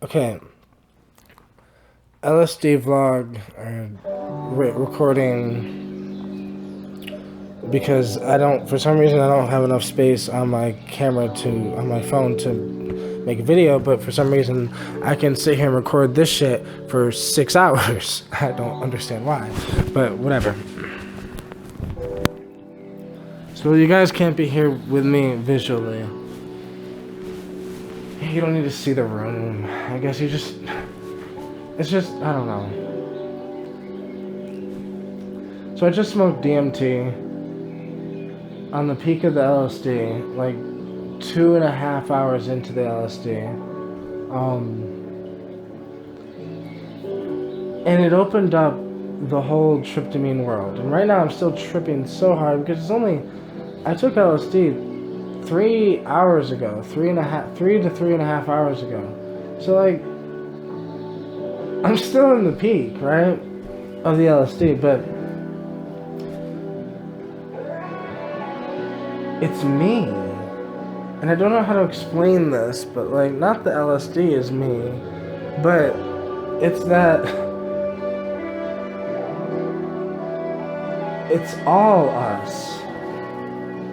Okay. LSD vlog recording because for some reason I don't have enough space on my on my phone to make a video, but for some reason I can sit here and record this shit for 6 hours. I don't understand why, but whatever. So you guys can't be here with me visually. You don't need to see the room. I guess it's just, I don't know. So I just smoked DMT on the peak of the LSD, like 2.5 hours into the LSD. And it opened up the whole tryptamine world. And right now I'm still tripping so hard because I took LSD 3 hours ago, 3 to 3.5 hours ago. So like, I'm still in the peak, right, of the LSD, but it's me. And I don't know how to explain this, but like, not the LSD is me, but it's that it's all us.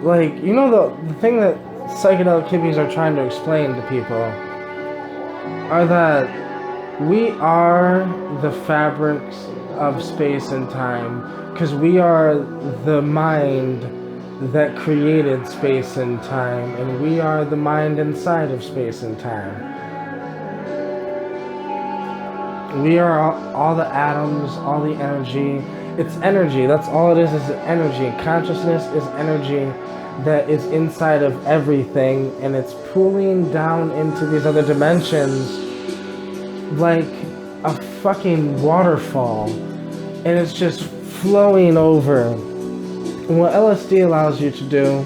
Like, you know, the thing that psychedelic hippies are trying to explain to people are that we are the fabrics of space and time, because we are the mind that created space and time, and we are the mind inside of space and time. We are all the atoms, all the energy. It's energy. That's all it is energy. Consciousness is energy that is inside of everything, and it's pooling down into these other dimensions like a fucking waterfall, and it's just flowing over. And what LSD allows you to do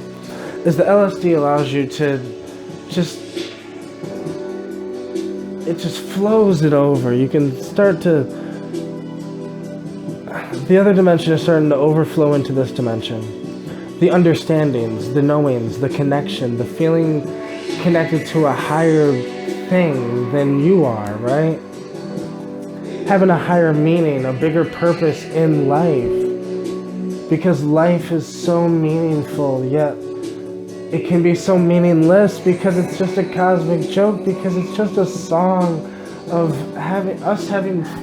is the LSD allows you to it just flows it over. You can start to, the other dimension is starting to overflow into this dimension. The understandings, the knowings, the connection, the feeling connected to a higher thing than you are, right? Having a higher meaning, a bigger purpose in life. Because life is so meaningful, yet it can be so meaningless because it's just a cosmic joke, because it's just a song of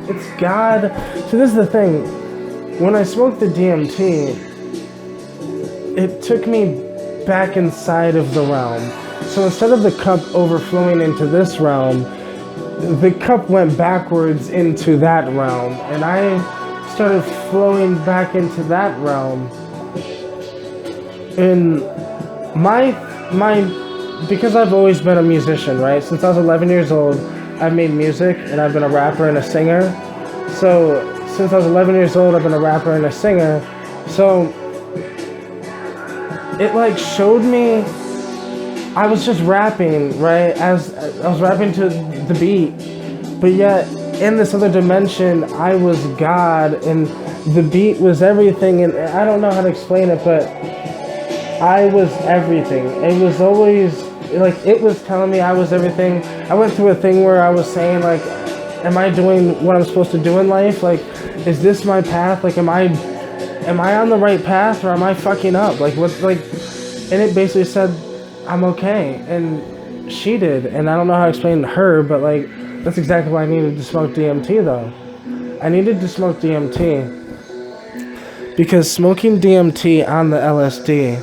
it's God. So this is the thing. When I smoked the DMT, it took me back inside of the realm. So instead of the cup overflowing into this realm, the cup went backwards into that realm, and I started flowing back into that realm. And because I've always been a musician, right? Since I was 11 years old, I've made music, and I've been a rapper and a singer. So since I was 11 years old, I've been a rapper and a singer. So it like showed me, I was just rapping, right? As I was rapping to the beat, but yet in this other dimension, I was God, and the beat was everything, and I don't know how to explain it, but I was everything. It was always, like, it was telling me I was everything. I went through a thing where I was saying, like, am I doing what I'm supposed to do in life? Like, is this my path? Like, am I on the right path, or am I fucking up? Like, what, like, and it basically said, I'm okay, and she did, and I don't know how to explain her, but, like, that's exactly why I needed to smoke DMT, though. I needed to smoke DMT because smoking DMT on the LSD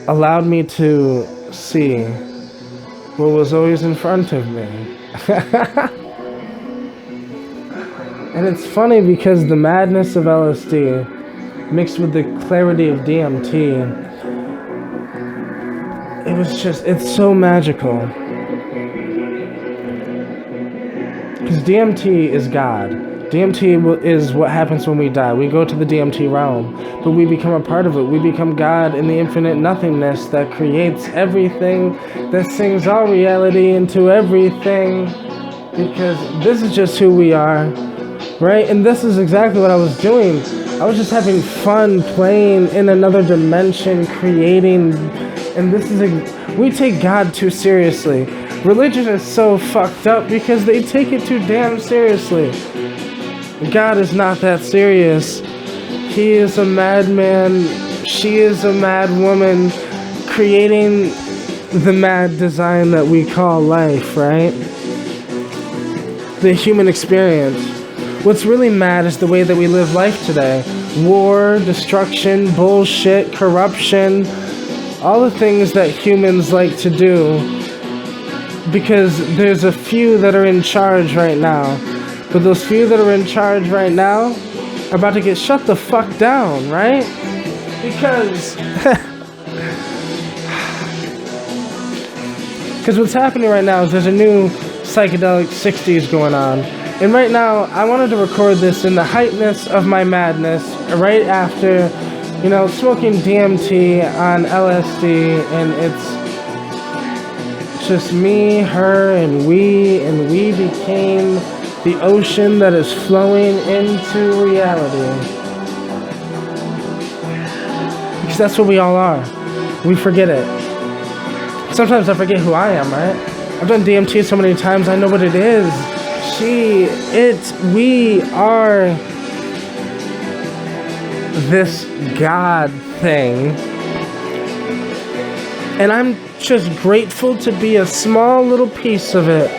allowed me to see what was always in front of me. And it's funny because the madness of LSD mixed with the clarity of DMT, it's so magical. Because DMT is God. DMT is what happens when we die. We go to the DMT realm, but we become a part of it. We become God in the infinite nothingness that creates everything, that sings all reality into everything. Because this is just who we are, right? And this is exactly what I was doing. I was just having fun playing in another dimension, creating, and this is We take God too seriously. Religion is so fucked up because they take it too damn seriously. God is not that serious. He is a madman. She is a mad woman creating the mad design that we call life, right? The human experience. What's really mad is the way that we live life today. War, destruction, bullshit, corruption, all the things that humans like to do because there's a few that are in charge right now. But those few that are in charge right now are about to get shut the fuck down, right? Because what's happening right now is there's a new psychedelic 60s going on. And right now, I wanted to record this in the heightness of my madness, right after, smoking DMT on LSD, and it's just me, her, and we became the ocean that is flowing into reality. Because that's what we all are. We forget it. Sometimes I forget who I am, right? I've done DMT so many times, I know what it is. We are this God thing. And I'm just grateful to be a small little piece of it.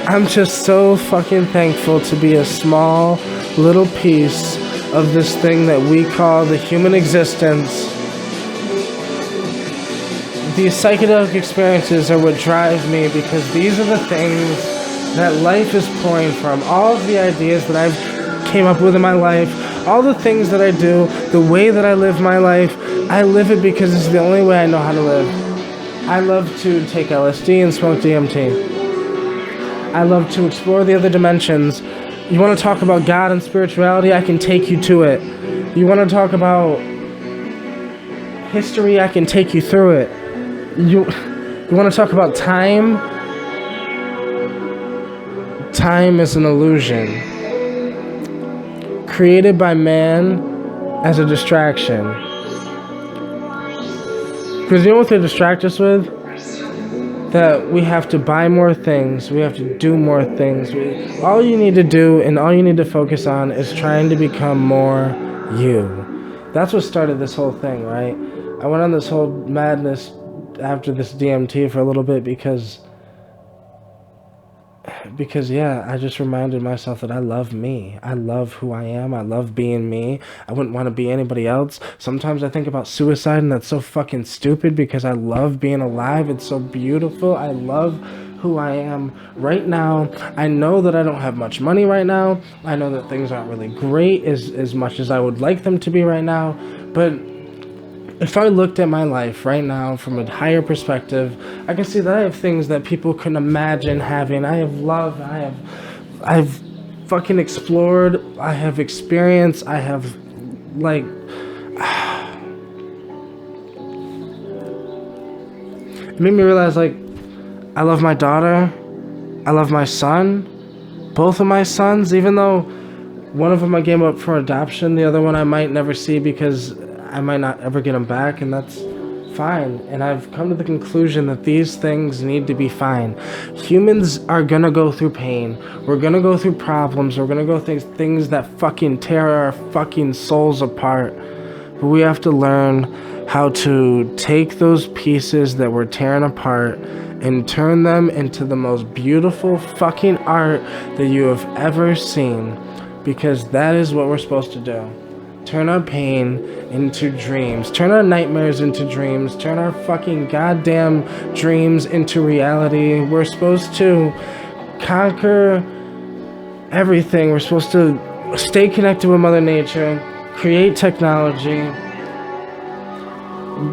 I'm just so fucking thankful to be a small little piece of this thing that we call the human existence. These psychedelic experiences are what drive me because these are the things that life is pouring from. All of the ideas that I've came up with in my life, all the things that I do, the way that I live my life, I live it because it's the only way I know how to live. I love to take LSD and smoke DMT. I love to explore the other dimensions. You want to talk about God and spirituality? I can take you to it. You want to talk about history? I can take you through it. You want to talk about time? Time is an illusion created by man as a distraction. Because you know what they distract us with? That we have to buy more things, we have to do more things. All you need to do and all you need to focus on is trying to become more you. That's what started this whole thing, right? I went on this whole madness after this DMT for a little bit because yeah, I just reminded myself that I love me. I love who I am. I love being me. I wouldn't want to be anybody else. Sometimes I think about suicide and that's so fucking stupid because I love being alive. It's so beautiful. I love who I am right now. I know that I don't have much money right now. I know that things aren't really great as much as I would like them to be right now. But if I looked at my life right now from a higher perspective, I can see that I have things that people couldn't imagine having. I have love. I've fucking explored. I have experienced. I have, like, it made me realize, like, I love my daughter. I love my son. Both of my sons, even though one of them I gave up for adoption, the other one I might never see because I might not ever get them back, and that's fine. And I've come to the conclusion that these things need to be fine. Humans are gonna go through pain. We're gonna go through problems. We're gonna go through things that fucking tear our fucking souls apart. But we have to learn how to take those pieces that we're tearing apart and turn them into the most beautiful fucking art that you have ever seen. Because that is what we're supposed to do. Turn our pain into dreams. Turn our nightmares into dreams. Turn our fucking goddamn dreams into reality. We're supposed to conquer everything. We're supposed to stay connected with Mother Nature, create technology,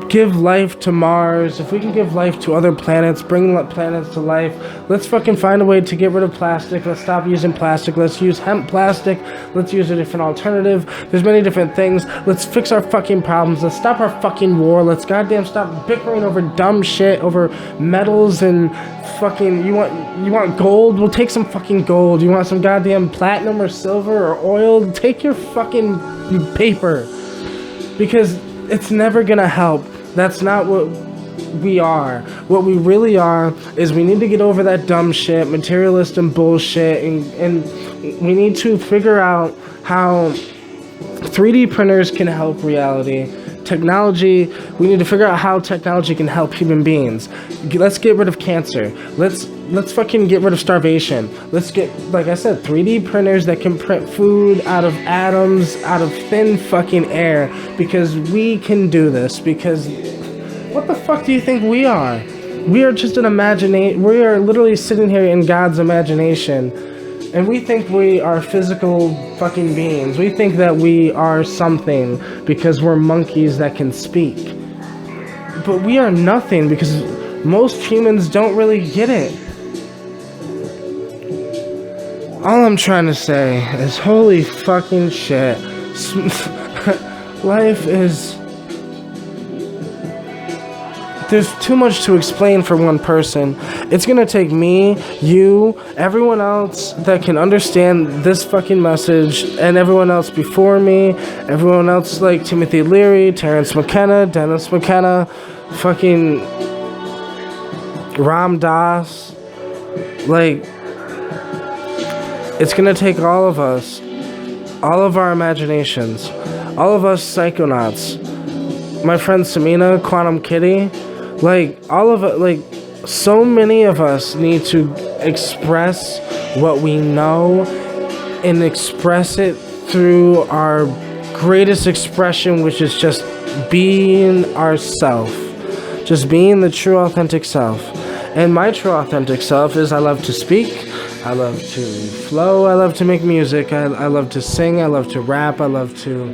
give life to Mars. If we can give life to other planets, bring planets to life, let's fucking find a way to get rid of plastic. Let's stop using plastic. Let's use hemp plastic. Let's use a different alternative. There's many different things. Let's fix our fucking problems. Let's stop our fucking war. Let's goddamn stop bickering over dumb shit, over metals and fucking, you want gold? We'll take some fucking gold. You want some goddamn platinum or silver or oil? Take your fucking paper. Because it's never gonna help. That's not what we are. What we really are is we need to get over that dumb shit, materialist and bullshit, and we need to figure out how 3D printers can help reality. Technology, we need to figure out how technology can help human beings. Let's get rid of cancer. Let's fucking get rid of starvation. Let's get, like I said, 3D printers that can print food out of atoms, out of thin fucking air, because we can do this. Because what the fuck do you think we are? We are just an imagination. We are literally sitting here in God's imagination, and we think we are physical fucking beings. We think that we are something because we're monkeys that can speak. But we are nothing, because most humans don't really get it. All I'm trying to say is holy fucking shit. Life is... There's too much to explain for one person. It's gonna take me, you, everyone else that can understand this fucking message, and everyone else before me, everyone else like Timothy Leary, Terrence McKenna, Dennis McKenna, fucking Ram Dass. Like, it's gonna take all of us, all of our imaginations, all of us psychonauts, my friend Samina, Quantum Kitty. Like, all of it, like, so many of us need to express what we know and express it through our greatest expression, which is just being ourself. Just being the true, authentic self. And my true, authentic self is I love to speak, I love to flow, I love to make music, I love to sing, I love to rap, I love to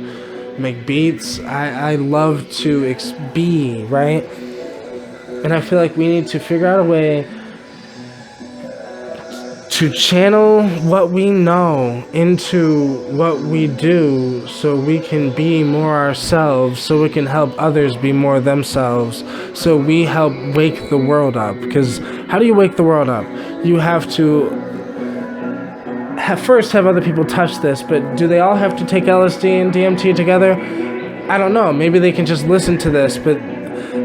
make beats, I love to be, right? And I feel like we need to figure out a way to channel what we know into what we do, so we can be more ourselves, so we can help others be more themselves, so we help wake the world up. Because how do you wake the world up? You have to first have other people touch this, but do they all have to take LSD and DMT together? I don't know. Maybe they can just listen to this, but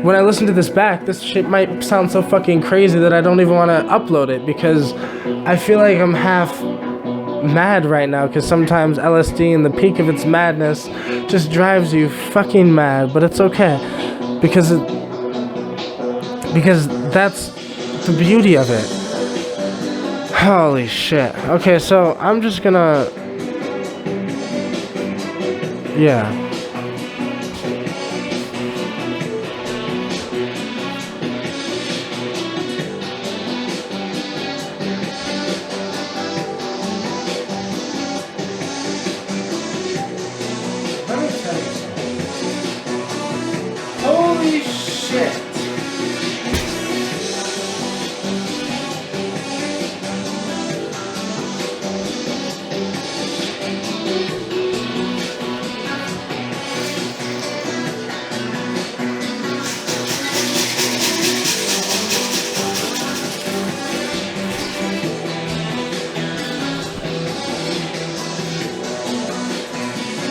when I listen to this back, this shit might sound so fucking crazy that I don't even want to upload it, because I feel like I'm half mad right now, because sometimes LSD in the peak of its madness just drives you fucking mad, but it's okay, because that's the beauty of it. Holy shit. Okay, so I'm just gonna... Yeah. Holy shit.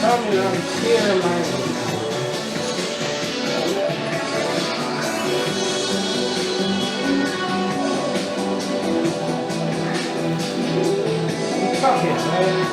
Tell me I'm clear-minded. Fuck it, man.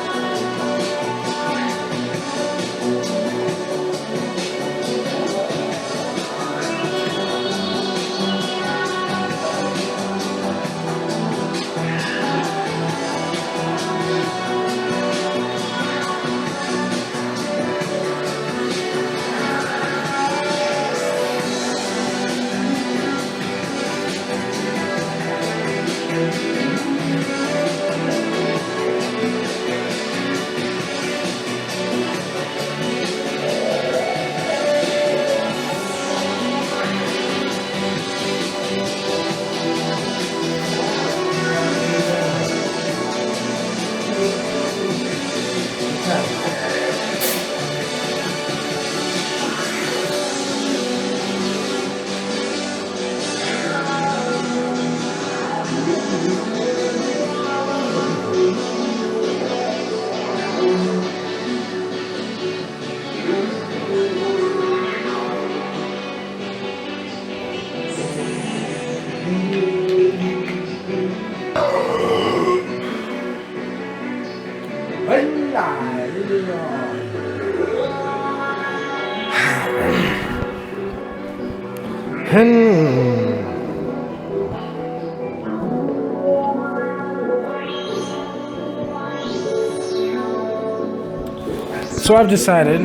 So I've decided,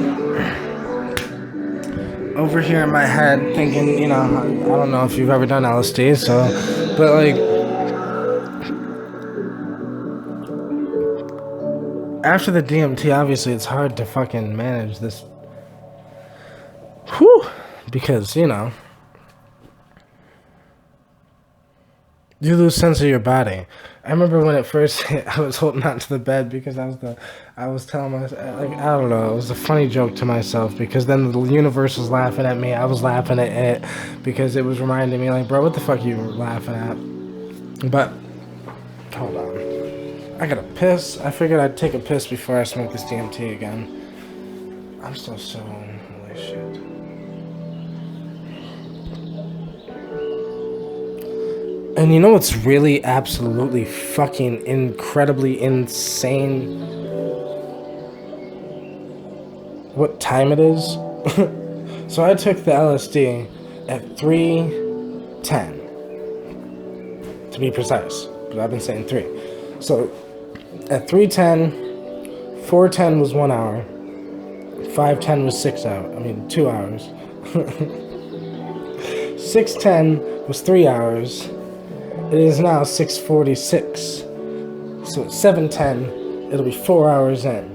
over here in my head, thinking, you know, I don't know if you've ever done LSD, so, but like, after the DMT, obviously it's hard to fucking manage this, because, you know, you lose sense of your body. I remember when it first hit, I was holding on to the bed because I was telling myself, like, I don't know, it was a funny joke to myself because then the universe was laughing at me, I was laughing at it because it was reminding me, like, bro, what the fuck are you laughing at? But, hold on. I gotta piss. I figured I'd take a piss before I smoke this DMT again. I'm still so, holy shit. And you know what's really absolutely fucking incredibly insane? What time it is? So I took the LSD at 3:10. To be precise. But I've been saying 3. So at 3:10, 4:10 was 1 hour. 5:10 was 2 hours. 6:10 was 3 hours. It is now 6:46. So at 7:10, it'll be 4 hours in.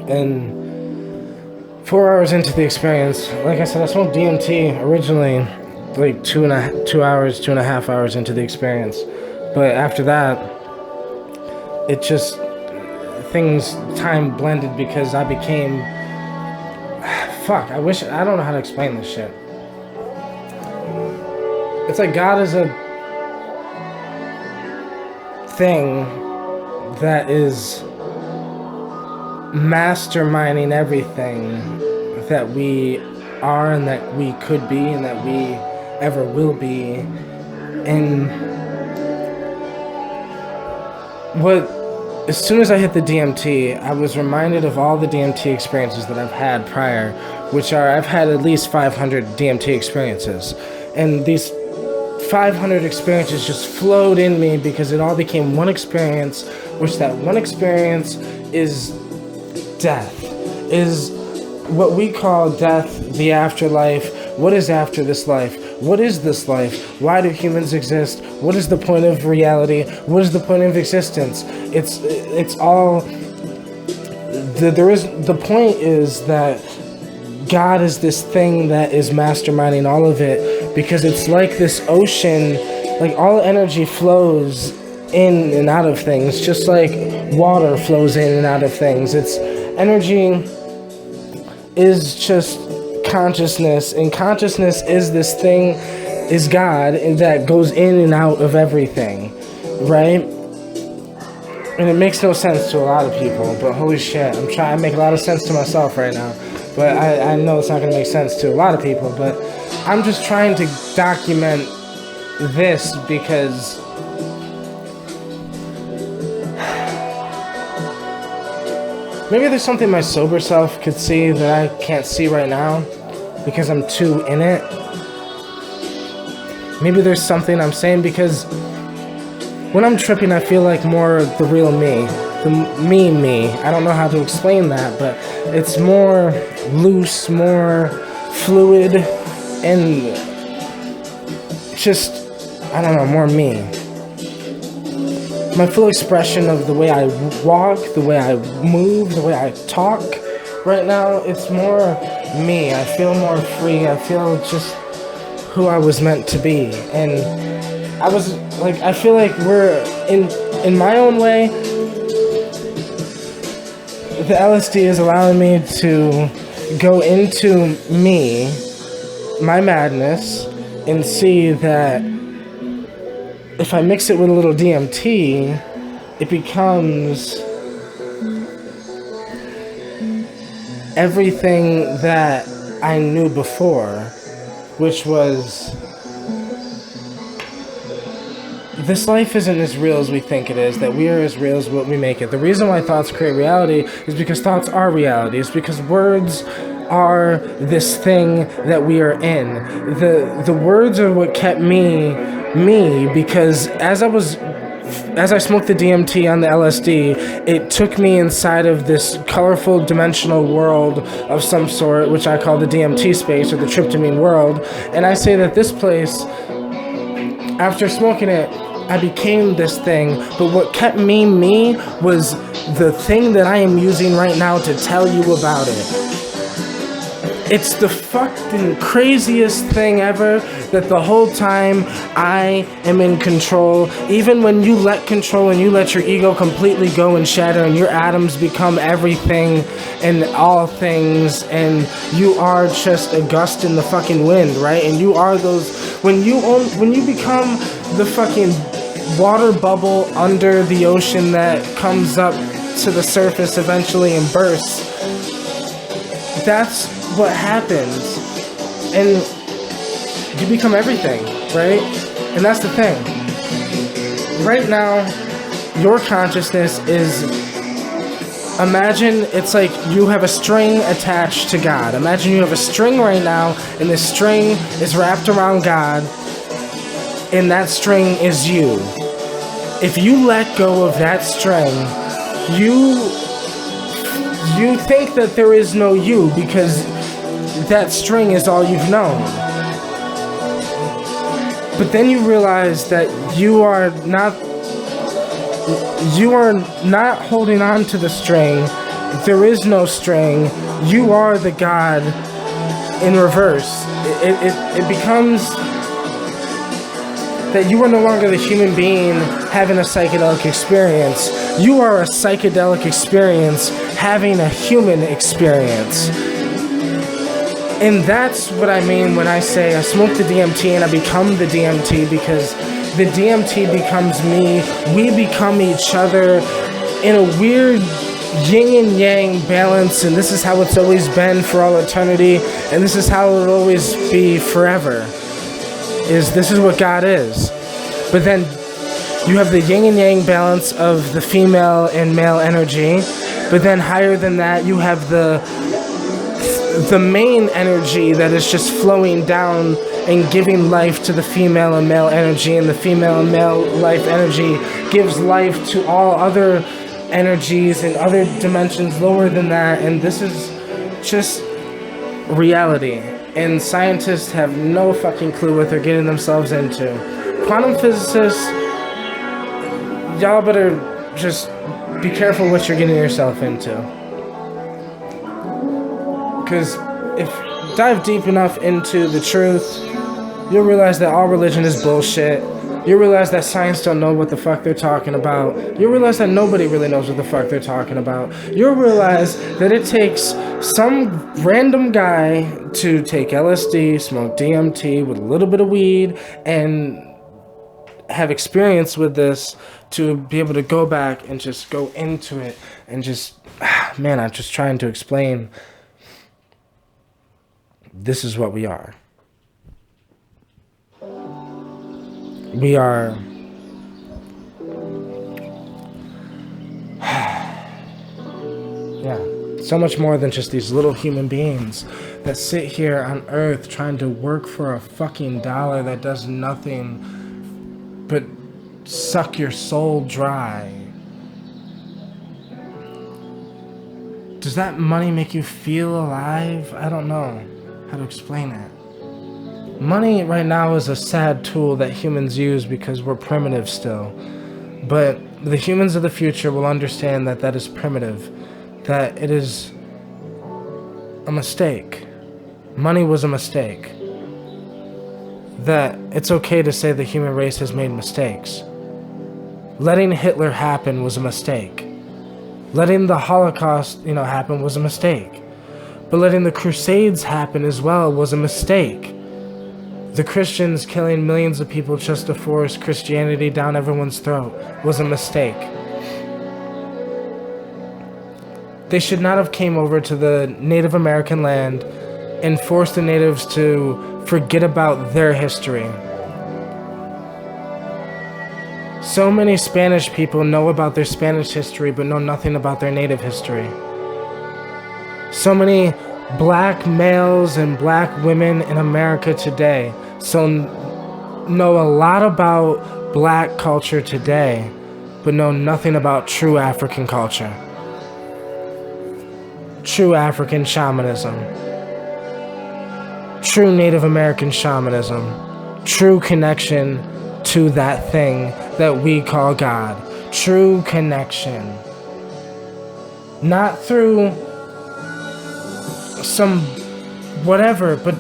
And 4 hours into the experience, like I said, I smoked DMT originally like 2.5 hours into the experience. But after that, it just, time blended because I became, I don't know how to explain this shit. It's like God is a thing that is masterminding everything that we are and that we could be and that we ever will be. And as soon as I hit the DMT, I was reminded of all the DMT experiences that I've had prior, which are, I've had at least 500 DMT experiences. And these 500 experiences just flowed in me because it all became one experience, which that one experience is death, is what we call death, the afterlife. What is after this life? What is this life? Why do humans exist? What is the point of reality? What is the point of existence? It's all, the point is that God is this thing that is masterminding all of it, because it's like this ocean, like all energy flows in and out of things, just like water flows in and out of things. It's energy is just consciousness, and consciousness is this thing, is God, and that goes in and out of everything, right? And it makes no sense to a lot of people, but holy shit, I'm trying to make a lot of sense to myself right now. But I know it's not going to make sense to a lot of people, but I'm just trying to document this because maybe there's something my sober self could see that I can't see right now because I'm too in it. Maybe there's something I'm saying because when I'm tripping, I feel like more the real me. The me. I don't know how to explain that, but it's more loose, more fluid, and just, I don't know, more me. My full expression of the way I walk, the way I move, the way I talk right now, it's more me. I feel more free. I feel just who I was meant to be. And I feel like we're, in my own way, the LSD is allowing me to go into me, my madness, and see that if I mix it with a little DMT, it becomes everything that I knew before, which was this life isn't as real as we think it is, that we are as real as what we make it. The reason why thoughts create reality is because thoughts are reality. It's because words are this thing that we are in. The words are what kept me, because as I smoked the DMT on the LSD, it took me inside of this colorful dimensional world of some sort, which I call the DMT space, or the tryptamine world. And I say that this place, after smoking it, I became this thing. But what kept me was the thing that I am using right now to tell you about it. It's the fucking craziest thing ever, that the whole time I am in control. Even when you let control and you let your ego completely go and shatter and your atoms become everything and all things, and you are just a gust in the fucking wind, right? And you are those, when you become the fucking water bubble under the ocean that comes up to the surface eventually and bursts, that's what happens, and you become everything, right? And that's the thing. Right now, your consciousness is, imagine it's like you have a string attached to God. Imagine you have a string right now, and this string is wrapped around God, and that string is you. If you let go of that string, you think that there is no you, because that string is all you've known. But then you realize that you are not holding on to the string. There is no string. You are the God in reverse. It becomes that you are no longer the human being having a psychedelic experience. You are a psychedelic experience having a human experience. And that's what I mean when I say I smoke the DMT and I become the DMT, because the DMT becomes me. We become each other in a weird yin and yang balance, and this is how it's always been for all eternity, and this is how it'll always be forever. This is what God is. But then you have the yin and yang balance of the female and male energy, but then higher than that you have the main energy that is just flowing down and giving life to the female and male energy, and the female and male life energy gives life to all other energies and other dimensions lower than that. And this is just reality, and scientists have no fucking clue what they're getting themselves into. Quantum physicists, y'all better just be careful what you're getting yourself into, because if you dive deep enough into the truth, you'll realize that all religion is bullshit. You realize that science don't know what the fuck they're talking about. You realize that nobody really knows what the fuck they're talking about. You realize that it takes some random guy to take LSD, smoke DMT with a little bit of weed, and have experience with this to be able to go back and just go into it and just, man, I'm just trying to explain. This is what we are. We are yeah, so much more than just these little human beings that sit here on earth trying to work for a fucking dollar that does nothing but suck your soul dry. Does that money make you feel alive? I don't know how to explain it. Money right now is a sad tool that humans use because we're primitive still. But the humans of the future will understand that that is primitive, that it is a mistake. Money was a mistake. That it's okay to say the human race has made mistakes. Letting Hitler happen was a mistake. Letting the Holocaust, happen was a mistake. But letting the Crusades happen as well was a mistake. The Christians killing millions of people just to force Christianity down everyone's throat was a mistake. They should not have came over to the Native American land and forced the natives to forget about their history. So many Spanish people know about their Spanish history but know nothing about their native history. So many black males and black women in America today know a lot about black culture today but know nothing about true African culture. True African shamanism. True Native American shamanism. True connection to that thing that we call God. True connection. Not through some whatever, but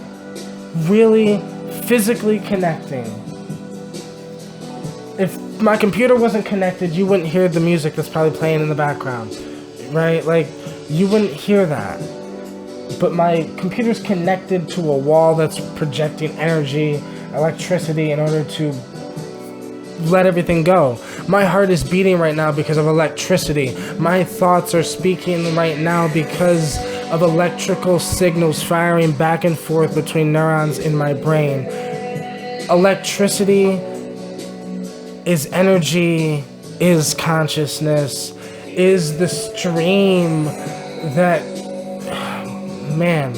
really physically connecting. If my computer wasn't connected, you wouldn't hear the music that's probably playing in the background, right? Like, you wouldn't hear that. But my computer's connected to a wall that's projecting energy, electricity in order to let everything go. My heart is beating right now because of electricity. My thoughts are speaking right now because of electrical signals firing back and forth between neurons in my brain. Electricity is energy, is consciousness, is the stream that, man,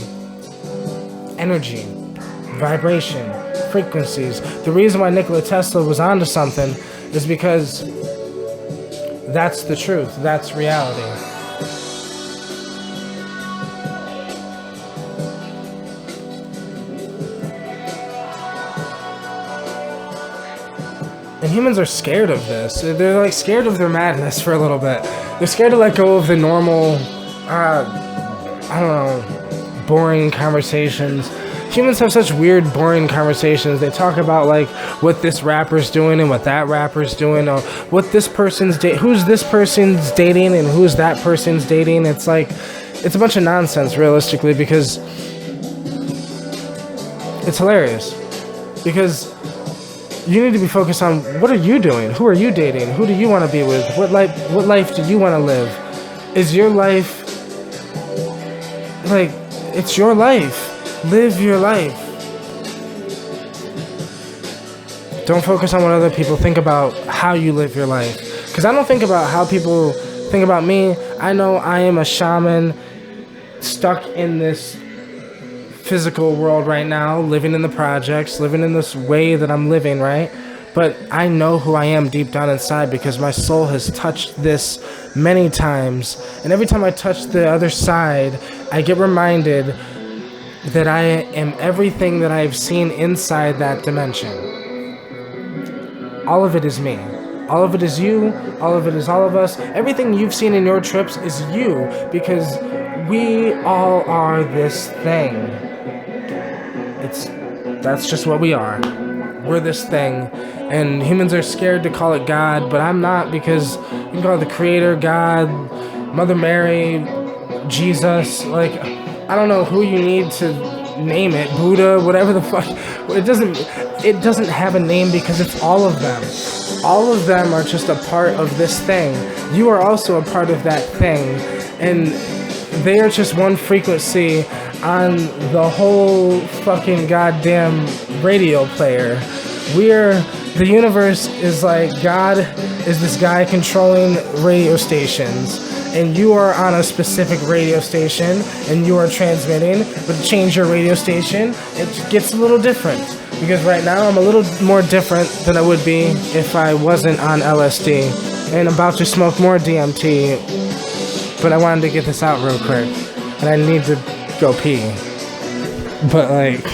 energy, vibration, frequencies. The reason why Nikola Tesla was onto something is because that's the truth, that's reality. And humans are scared of this. They're like scared of their madness for a little bit. They're scared to let go of the normal, boring conversations. Humans have such weird, boring conversations. They talk about like what this rapper's doing and what that rapper's doing, or what this person's who's this person's dating and who's that person's dating. It's like, it's a bunch of nonsense, realistically, because it's hilarious. Because you need to be focused on what are you doing? Who are you dating? Who do you want to be with? What life do you want to live? Is your life like, it's your life. Live your life. Don't focus on what other people think about how you live your life. Because I don't think about how people think about me. I know I am a shaman stuck in this physical world right now, living in the projects, living in this way that I'm living, right? But I know who I am deep down inside because my soul has touched this many times. And every time I touch the other side, I get reminded that I am everything that I've seen inside that dimension. All of it is me. All of it is you. All of it is all of us. Everything you've seen in your trips is you, because we all are this thing. That's just what we are. We're this thing. And humans are scared to call it God, but I'm not, because you can call it the Creator, God, Mother Mary, Jesus, like, I don't know who you need to name it, Buddha, whatever the fuck. It doesn't have a name because it's all of them. All of them are just a part of this thing. You are also a part of that thing. And they are just one frequency on the whole fucking goddamn radio player. The universe is like, God is this guy controlling radio stations. And you are on a specific radio station, and you are transmitting, but to change your radio station, it gets a little different. Because right now, I'm a little more different than I would be if I wasn't on LSD. And I'm about to smoke more DMT, but I wanted to get this out real quick. And I need to go pee. But like...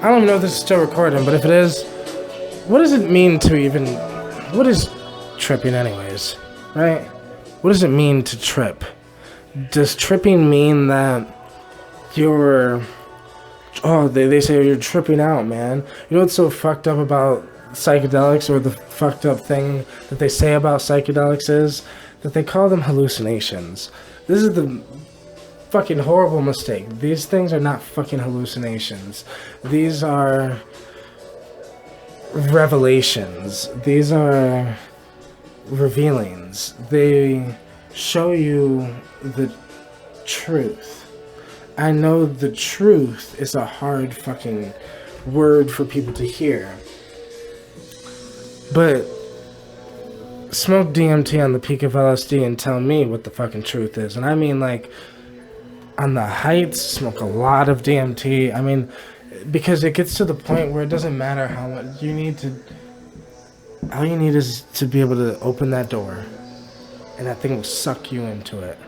I don't even know if this is still recording, but if it is, what does it mean to even... What is tripping anyways, right? What does it mean to trip? Does tripping mean that you're... Oh, they say you're tripping out, man. You know what's so fucked up about psychedelics, or the fucked up thing that they say about psychedelics is that they call them hallucinations. This is the fucking horrible mistake. These things are not fucking hallucinations. These are revelations. These are revealings. They show you the truth. I know the truth is a hard fucking word for people to hear. But smoke DMT on the peak of LSD and tell me what the fucking truth is. And I mean, like, on the heights, smoke a lot of DMT. I mean, because it gets to the point where it doesn't matter how much you need to... All you need is to be able to open that door, and that thing will suck you into it.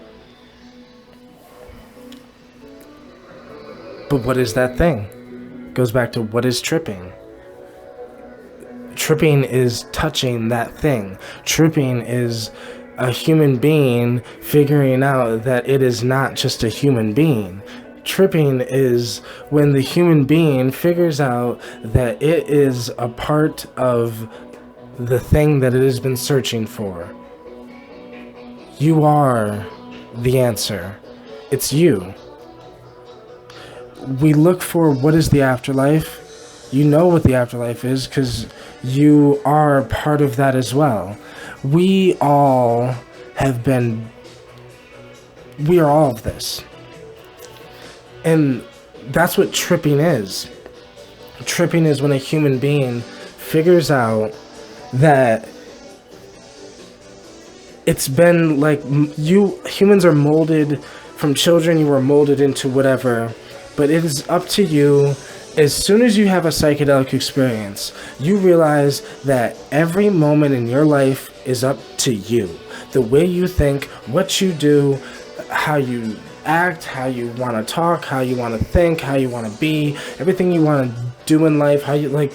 But what is that thing? Goes back to what is tripping. Tripping is touching that thing. Tripping is a human being figuring out that it is not just a human being. Tripping is when the human being figures out that it is a part of the thing that it has been searching for. You are the answer. It's you. We look for what is the afterlife. You know what the afterlife is because you are part of that as well. We all have been... We are all of this. And that's what tripping is. Tripping is when a human being figures out that it's been like humans are molded from children. You were molded into whatever, but it is up to you. As soon as you have a psychedelic experience, you realize that every moment in your life is up to you. The way you think, what you do, how you act, how you want to talk, how you want to think, how you want to be, everything you want to do in life, how you like,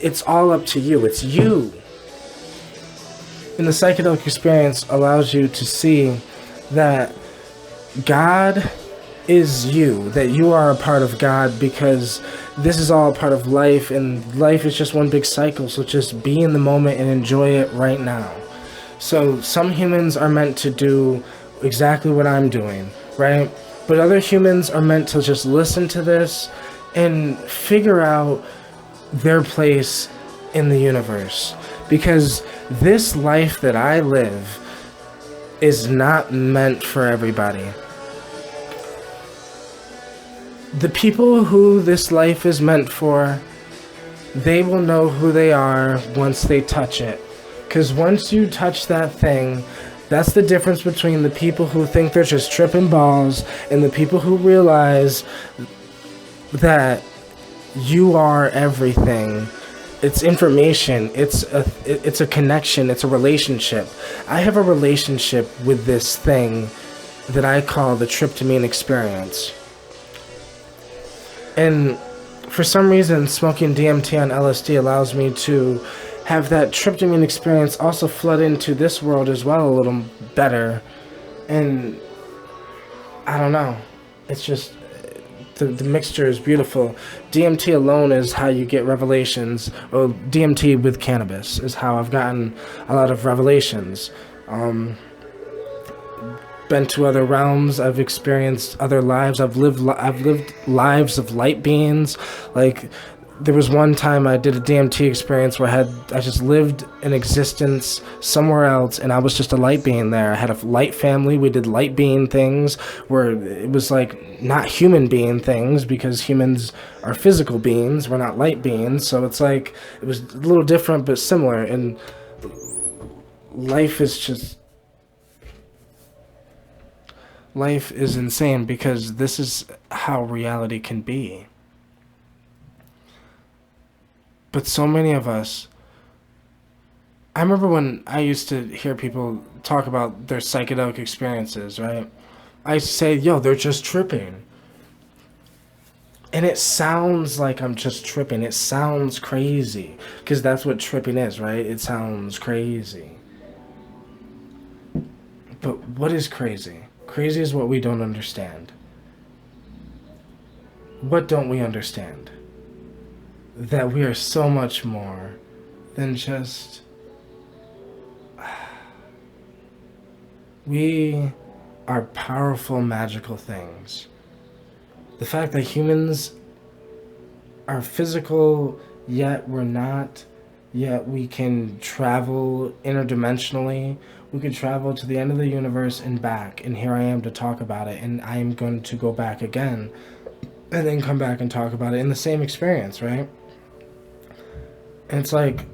it's all up to you. It's you. And the psychedelic experience allows you to see that God is you, that you are a part of God, because this is all a part of life, and life is just one big cycle. So just be in the moment and enjoy it right now. So some humans are meant to do exactly what I'm doing, right? But other humans are meant to just listen to this and figure out their place in the universe. Because this life that I live is not meant for everybody. The people who this life is meant for, they will know who they are once they touch it. Because once you touch that thing, that's the difference between the people who think they're just tripping balls and the people who realize that you are everything. It's information. It's a connection. It's a relationship. I have a relationship with this thing that I call the tryptamine experience. And for some reason, smoking DMT on LSD allows me to have that tryptamine experience also flood into this world as well a little better. And I don't know. It's just... The mixture is beautiful. DMT alone is how you get revelations. Well, DMT with cannabis is how I've gotten a lot of revelations. Been to other realms. I've experienced other lives. I've lived lives of light beings. Like, there was one time I did a DMT experience where I just lived an existence somewhere else, and I was just a light being there. I had a light family. We did light being things where it was like not human being things, because humans are physical beings. We're not light beings. So it's like, it was a little different but similar. And life is insane, because this is how reality can be. But so many of us... I remember when I used to hear people talk about their psychedelic experiences, right? I used to say, yo, they're just tripping. And it sounds like I'm just tripping. It sounds crazy. Because that's what tripping is, right? It sounds crazy. But what is crazy? Crazy is what we don't understand. What don't we understand? That we are so much more than just... We are powerful, magical things. The fact that humans are physical, yet we're not, yet we can travel interdimensionally. We could travel to the end of the universe and back, and here I am to talk about it, and I am going to go back again, and then come back and talk about it in the same experience, right? And it's like,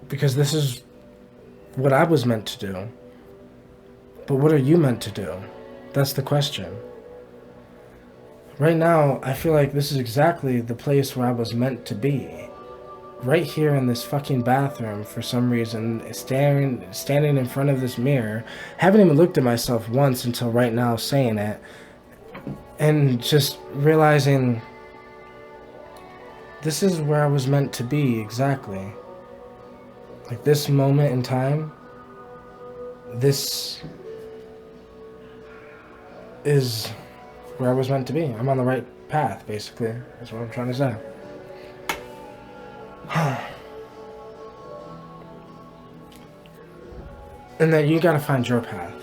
because this is what I was meant to do. But what are you meant to do? That's the question. Right now, I feel like this is exactly the place where I was meant to be. Right here in this fucking bathroom, for some reason, standing in front of this mirror. Haven't even looked at myself once until right now saying it. And just realizing this is where I was meant to be, exactly. Like this moment in time, this is where I was meant to be. I'm on the right path, basically. That's what I'm trying to say. And then you gotta find your path.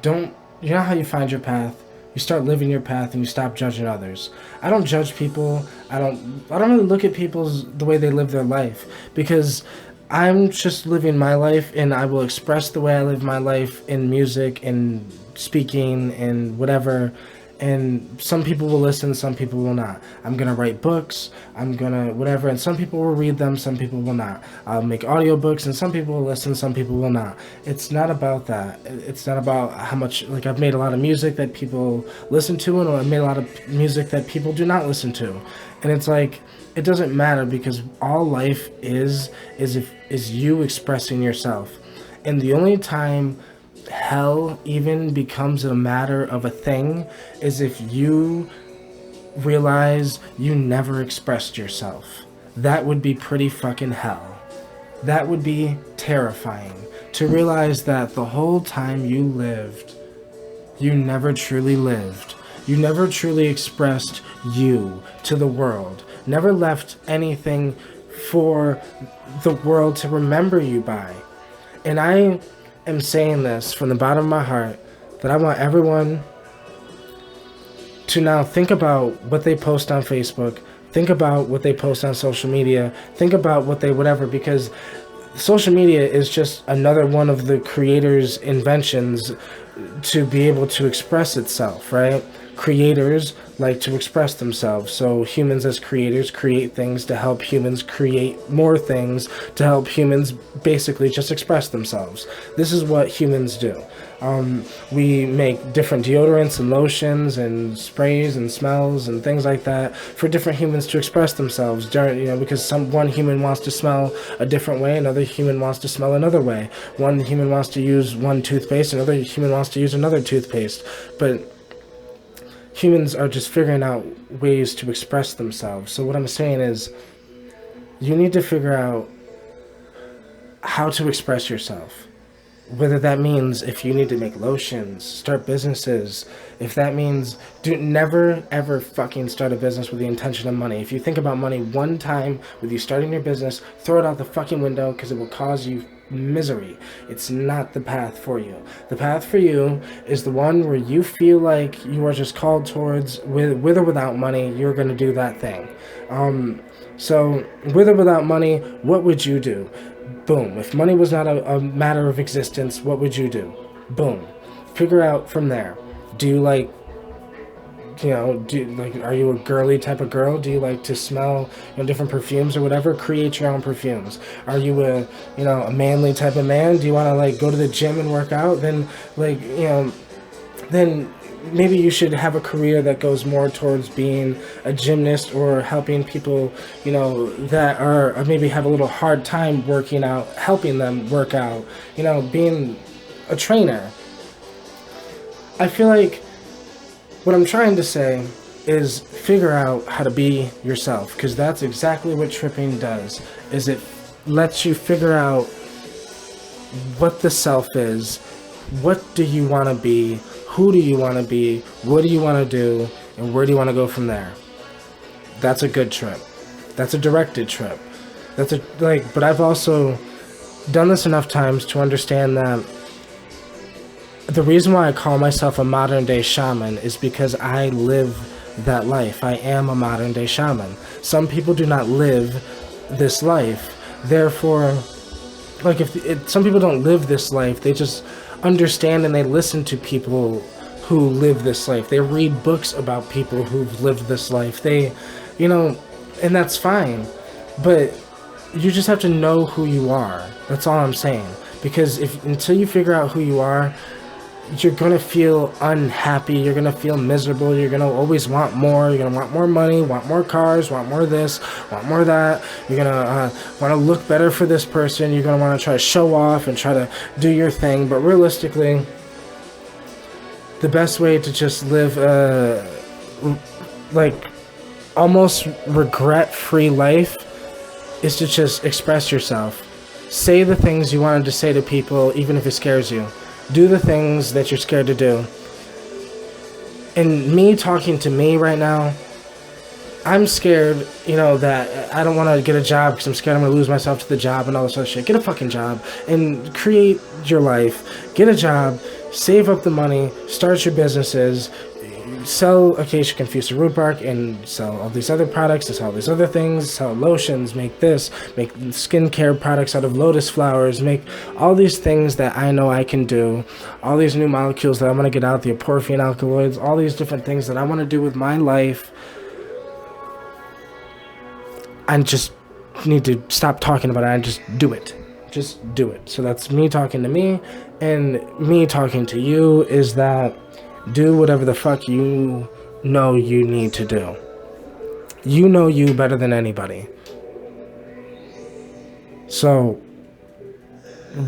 You know how you find your path? You start living your path and you stop judging others. I don't judge people. I don't really look at the way they live their life, because I'm just living my life, and I will express the way I live my life in music and speaking and whatever. And some people will listen, some people will not. I'm gonna write books, I'm gonna whatever, and some people will read them, some people will not. I'll make audiobooks, and some people will listen, some people will not. It's not about that. It's not about how much, like, I've made a lot of music that people listen to, and I've made a lot of music that people do not listen to. And it's like, it doesn't matter, because all life is you expressing yourself. And the only time hell even becomes a matter of a thing is if you realize you never expressed yourself. That would be pretty fucking hell. That would be terrifying, to realize that the whole time you lived, you never truly lived. You never truly expressed you to the world. Never left anything for the world to remember you by. And I am saying this from the bottom of my heart, that I want everyone to now think about what they post on Facebook, think about what they post on social media, think about what they whatever, because social media is just another one of the creator's inventions to be able to express itself, right? Creators like to express themselves, so humans as creators create things to help humans create more things to help humans basically just express themselves. This is what humans do. We make different deodorants and lotions and sprays and smells and things like that for different humans to express themselves. Because one human wants to smell a different way, another human wants to smell another way. One human wants to use one toothpaste, another human wants to use another toothpaste. But humans are just figuring out ways to express themselves. So what I'm saying is, you need to figure out how to express yourself. Whether that means if you need to make lotions, start businesses. If that means, never ever fucking start a business with the intention of money. If you think about money one time with you starting your business, throw it out the fucking window, because it will cause you misery. It's not the path for you. The path for you is the one where you feel like you are just called towards, with or without money, you're going to do that thing. So with or without money, what would you do? Boom. If money was not a matter of existence, what would you do? Boom. Figure out from there. Do you like, are you a girly type of girl? Do you like to smell, different perfumes or whatever? Create your own perfumes. Are you a manly type of man? Do you want to go to the gym and work out? Then then maybe you should have a career that goes more towards being a gymnast, or helping people, that are, or maybe have a little hard time working out, helping them work out, being a trainer. I feel like What I'm trying to say is figure out how to be yourself, because that's exactly what tripping does. Is it lets you figure out what the self is, what do you want to be, who do you want to be, what do you want to do, and where do you want to go from there. That's a good trip. That's a directed trip. But I've also done this enough times to understand that the reason why I call myself a modern day shaman is because I live that life. I am a modern day shaman. Some people do not live this life. Therefore, some people don't live this life, they just understand and they listen to people who live this life. They read books about people who've lived this life. And that's fine. But you just have to know who you are. That's all I'm saying. Because until you figure out who you are, you're going to feel unhappy, you're going to feel miserable, you're going to always want more, you're going to want more money, want more cars, want more this, want more that, you're going to want to look better for this person, you're going to want to try to show off and try to do your thing. But realistically, the best way to just live almost regret-free life is to just express yourself. Say the things you wanted to say to people, even if it scares you. Do the things that you're scared to do. And me talking to me right now, I'm scared, that I don't want to get a job because I'm scared I'm going to lose myself to the job and all this other shit. Get a fucking job and create your life. Get a job, save up the money, start your businesses, sell acacia confused root bark, and sell all these other products, to sell these other things, sell lotions, make skincare products out of lotus flowers, make all these things that I know I can do, all these new molecules that I want to get out, the aporphine alkaloids, all these different things that I want to do with my life. I just need to stop talking about it and just do it. Just do it. So that's me talking to me, and me talking to you is that do whatever the fuck you know you need to do. You know you better than anybody. So,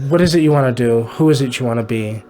what is it you want to do? Who is it you want to be?